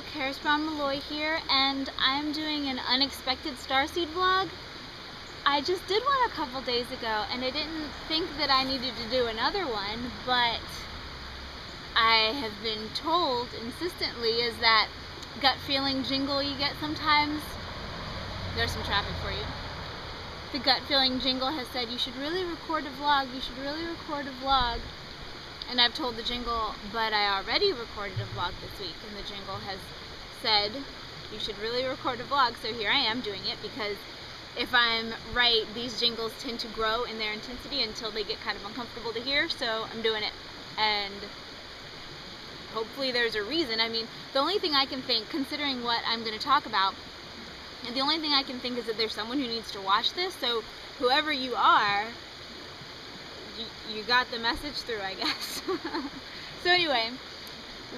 Hello, Malloy here, and I'm doing an unexpected Starseed vlog. I just did one a couple days ago, and I didn't think that I needed to do another one, but I have been told insistently is that gut feeling jingle you get sometimes. There's some traffic for you. The gut feeling jingle has said you should really record a vlog, you should really record a vlog. And I've told the jingle, but I already recorded a vlog this week, and the jingle has said you should really record a vlog, so here I am doing it, because if I'm right, these jingles tend to grow in their intensity until they get kind of uncomfortable to hear, so I'm doing it. And hopefully there's a reason. I mean, the only thing I can think, considering what I'm going to talk about, and the only thing I can think is that there's someone who needs to watch this, so whoever you are, you got the message through, I guess. So anyway,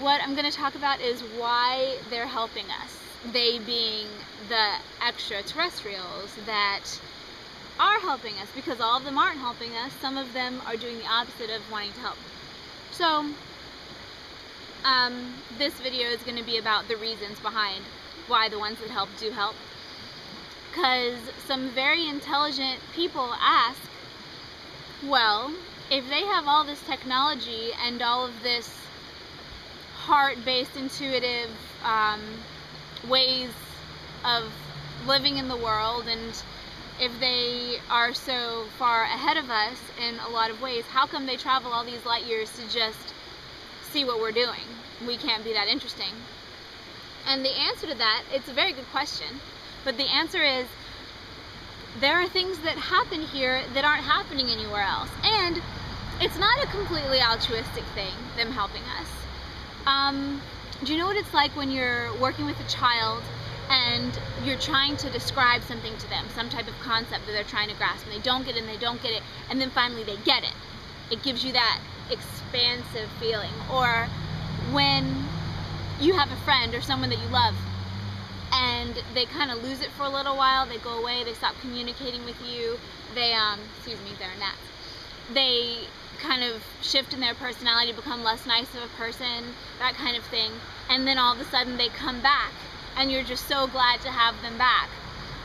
what I'm going to talk about is why they're helping us. They being the extraterrestrials that are helping us, because all of them aren't helping us. Some of them are doing the opposite of wanting to help. So, this video is going to be about the reasons behind why the ones that help do help. Because some very intelligent people ask, well, if they have all this technology and all of this heart-based, intuitive ways of living in the world, and if they are so far ahead of us in a lot of ways, how come they travel all these light years to just see what we're doing? We can't be that interesting. And the answer to that, it's a very good question, but the answer is, there are things that happen here that aren't happening anywhere else. And it's not a completely altruistic thing, them helping us. Do you know what it's like when you're working with a child and you're trying to describe something to them, some type of concept that they're trying to grasp, and they don't get it, and they don't get it, and then finally they get it. It gives you that expansive feeling. Or when you have a friend or someone that you love, and they kind of lose it for a little while, they go away, they stop communicating with you, they, excuse me, they're gnats. They kind of shift in their personality, become less nice of a person, that kind of thing, and then all of a sudden they come back, and you're just so glad to have them back.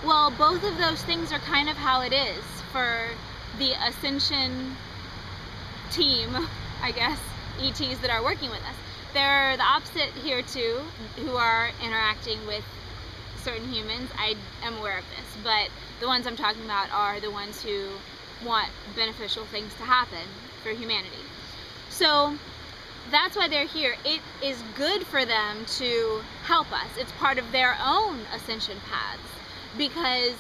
Well, both of those things are kind of how it is for the Ascension team, I guess, ETs that are working with us. They're the opposite here too, who are interacting with certain humans. I am aware of this, but the ones I'm talking about are the ones who want beneficial things to happen for humanity. So that's why they're here. It is good for them to help us. It's part of their own ascension paths, because,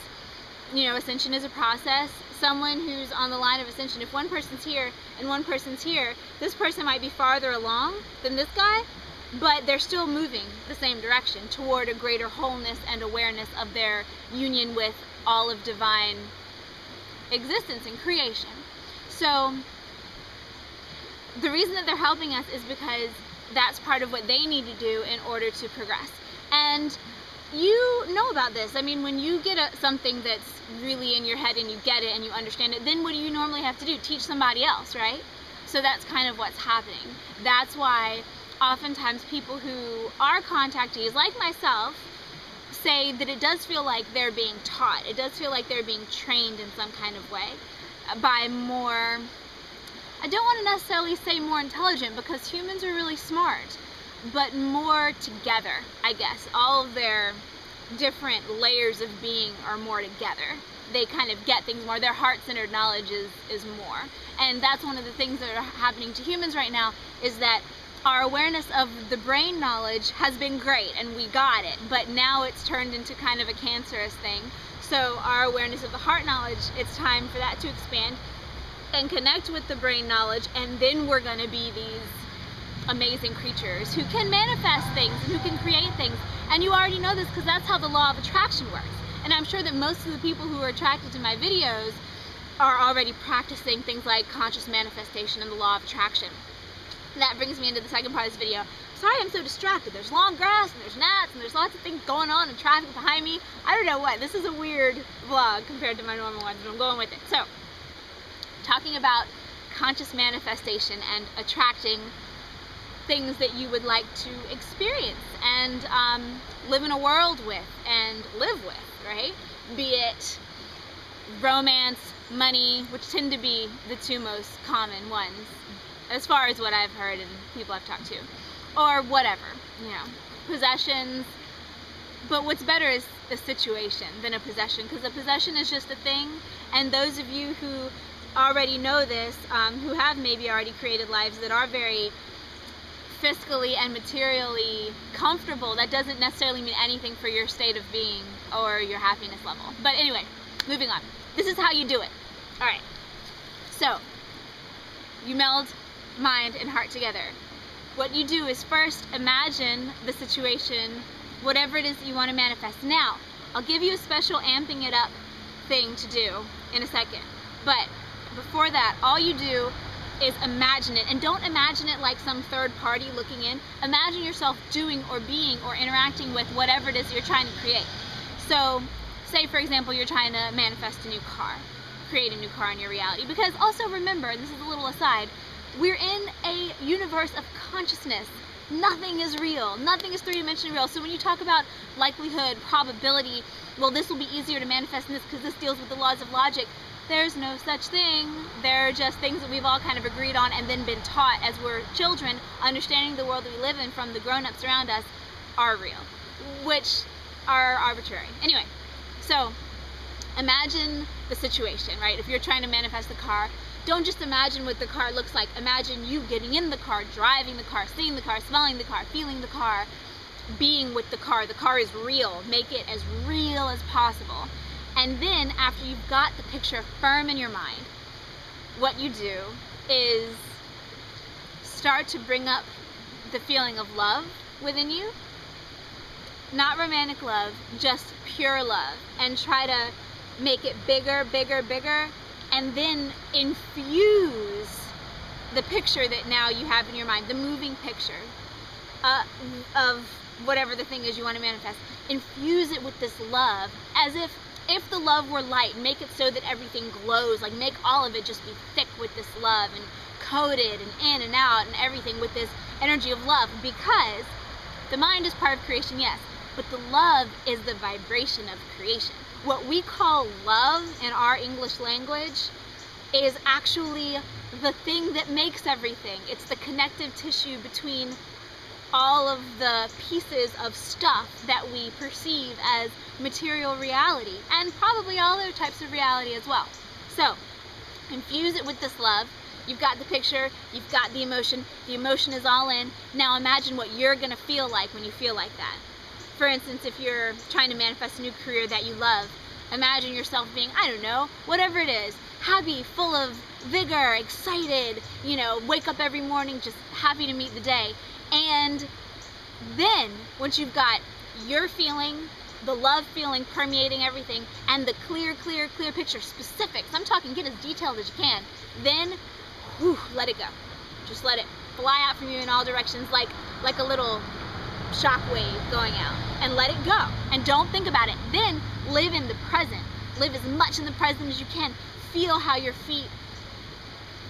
you know, ascension is a process. Someone who's on the line of ascension, if one person's here and one person's here, this person might be farther along than this guy, but they're still moving the same direction toward a greater wholeness and awareness of their union with all of divine existence and creation. So the reason that they're helping us is because that's part of what they need to do in order to progress. And you know about this. I mean, when you get something that's really in your head and you get it and you understand it, then what do you normally have to do? Teach somebody else, right? So that's kind of what's happening. That's why oftentimes people who are contactees, like myself, say that it does feel like they're being taught. It does feel like they're being trained in some kind of way by more, I don't want to necessarily say more intelligent, because humans are really smart, but more together, I guess. All of their different layers of being are more together. They kind of get things more. Their heart-centered knowledge is more. And that's one of the things that are happening to humans right now, is that our awareness of the brain knowledge has been great, and we got it, but now it's turned into kind of a cancerous thing. So our awareness of the heart knowledge, it's time for that to expand and connect with the brain knowledge, and then we're going to be these amazing creatures who can manifest things and who can create things. And you already know this, because that's how the law of attraction works. And I'm sure that most of the people who are attracted to my videos are already practicing things like conscious manifestation and the law of attraction. That brings me into the second part of this video. Sorry I'm so distracted. There's long grass, and there's gnats, and there's lots of things going on, and traffic behind me. I don't know what. This is a weird vlog compared to my normal ones, but I'm going with it. So, talking about conscious manifestation and attracting things that you would like to experience and live in a world with and live with, right? Be it romance, money, which tend to be the two most common ones, as far as what I've heard and people I've talked to, or whatever, you know, possessions. But what's better is a situation than a possession, because a possession is just a thing, and those of you who already know this, who have maybe already created lives that are very fiscally and materially comfortable, that doesn't necessarily mean anything for your state of being or your happiness level. But anyway, moving on. This is how you do it. Alright, so you meld mind and heart together. What you do is first imagine the situation, whatever it is that you want to manifest. Now, I'll give you a special amping it up thing to do in a second. But before that, all you do is imagine it. And don't imagine it like some third party looking in. Imagine yourself doing or being or interacting with whatever it is that you're trying to create. So, say for example, you're trying to manifest a new car. Create a new car in your reality. Because also remember, and this is a little aside, we're in a universe of consciousness. Nothing is real. Nothing is three-dimensionally real. So when you talk about likelihood, probability, well, this will be easier to manifest in this because this deals with the laws of logic. There's no such thing. They're just things that we've all kind of agreed on and then been taught as we're children, understanding the world that we live in from the grown-ups around us are real, which are arbitrary. Anyway, so imagine the situation, right? If you're trying to manifest a car, don't just imagine what the car looks like. Imagine you getting in the car, driving the car, seeing the car, smelling the car, feeling the car, being with the car. The car is real. Make it as real as possible. And then after you've got the picture firm in your mind, what you do is start to bring up the feeling of love within you. Not romantic love, just pure love. And try to make it bigger, bigger, bigger. And then infuse the picture that now you have in your mind, the moving picture of whatever the thing is you want to manifest. Infuse it with this love, as if the love were light. Make it so that everything glows. Like, make all of it just be thick with this love and coated and in and out and everything with this energy of love. Because the mind is part of creation, yes, but the love is the vibration of creation. What we call love in our English language is actually the thing that makes everything. It's the connective tissue between all of the pieces of stuff that we perceive as material reality, and probably all other types of reality as well. So, infuse it with this love. You've got the picture, you've got the emotion is all in. Now imagine what you're gonna feel like when you feel like that. For instance, if you're trying to manifest a new career that you love, imagine yourself being, I don't know, whatever it is, happy, full of vigor, excited, you know, wake up every morning just happy to meet the day. And then, once you've got your feeling, the love feeling permeating everything, and the clear, clear, clear picture, specifics, I'm talking get as detailed as you can, then, whew, let it go. Just let it fly out from you in all directions like a little shockwave going out, and let it go. And don't think about it. Then live in the present. Live as much in the present as you can. Feel how your feet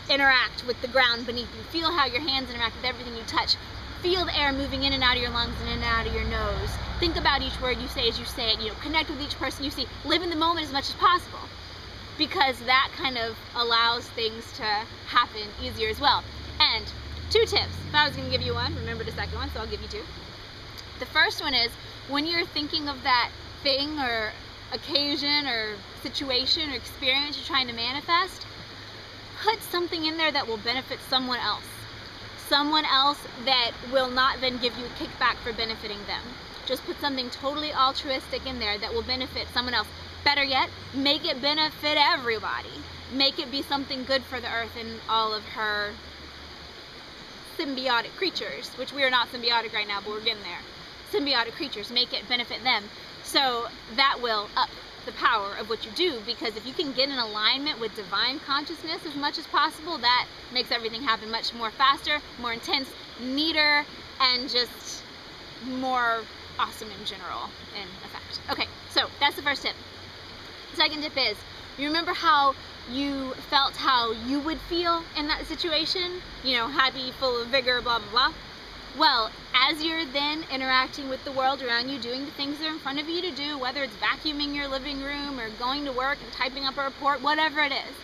interact with the ground beneath you. Feel how your hands interact with everything you touch. Feel the air moving in and out of your lungs and in and out of your nose. Think about each word you say as you say it. You know, connect with each person you see. Live in the moment as much as possible, because that kind of allows things to happen easier as well. And 2 tips. If I was going to give you one, remember the second one, so I'll give you 2. The first one is, when you're thinking of that thing or occasion or situation or experience you're trying to manifest, put something in there that will benefit someone else. Someone else that will not then give you a kickback for benefiting them. Just put something totally altruistic in there that will benefit someone else. Better yet, make it benefit everybody. Make it be something good for the earth and all of her symbiotic creatures, which we are not symbiotic right now, but we're getting there. Symbiotic creatures, make it benefit them. So that will up the power of what you do, because if you can get in alignment with divine consciousness as much as possible, that makes everything happen much more faster, more intense, neater, and just more awesome in general in effect. Okay, so that's the first tip. The second tip is, you remember how you felt how you would feel in that situation? You know, happy, full of vigor, blah, blah, blah. Well, as you're then interacting with the world around you, doing the things that are in front of you to do, whether it's vacuuming your living room or going to work and typing up a report, whatever it is,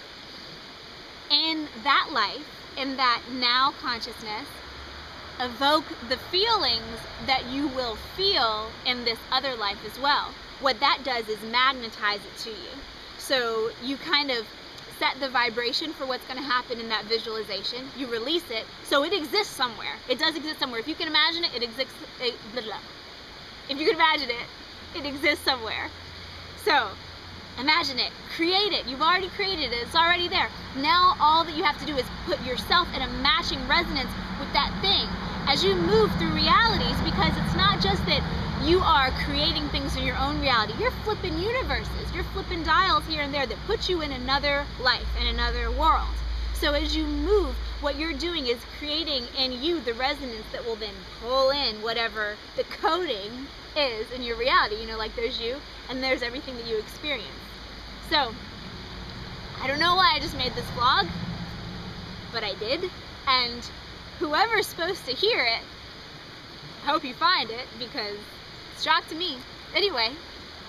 in that life, in that now consciousness, evoke the feelings that you will feel in this other life as well. What that does is magnetize it to you. So you kind of set the vibration for what's going to happen in that visualization. You release it, so it exists somewhere. It does exist somewhere. If you can imagine it, it exists. If you can imagine it, it exists somewhere. So imagine it, create it. You've already created it. It's already there. Now all that you have to do is put yourself in a matching resonance with that thing as you move through realities, because it's not just that you are creating things in your own reality. You're flipping universes. You're flipping dials here and there that put you in another life, in another world. So as you move, what you're doing is creating in you the resonance that will then pull in whatever the coding is in your reality. You know, like there's you and there's everything that you experience. So, I don't know why I just made this vlog, but I did. And whoever's supposed to hear it, I hope you find it, because it's a shock to me. Anyway,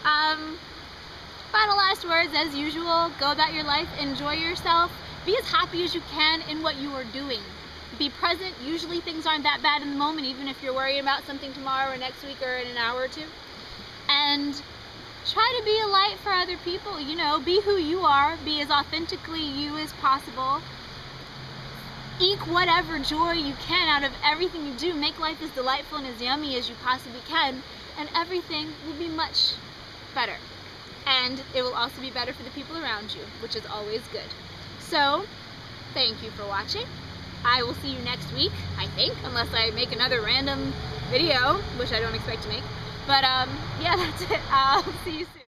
final last words as usual. Go about your life, enjoy yourself, be as happy as you can in what you are doing. Be present. Usually things aren't that bad in the moment, even if you're worrying about something tomorrow or next week or in an hour or two. And try to be a light for other people, you know, be who you are, be as authentically you as possible. Eke whatever joy you can out of everything you do. Make life as delightful and as yummy as you possibly can, and everything will be much better. And it will also be better for the people around you, which is always good. So, thank you for watching. I will see you next week, I think, unless I make another random video, which I don't expect to make. But yeah, that's it. I'll see you soon.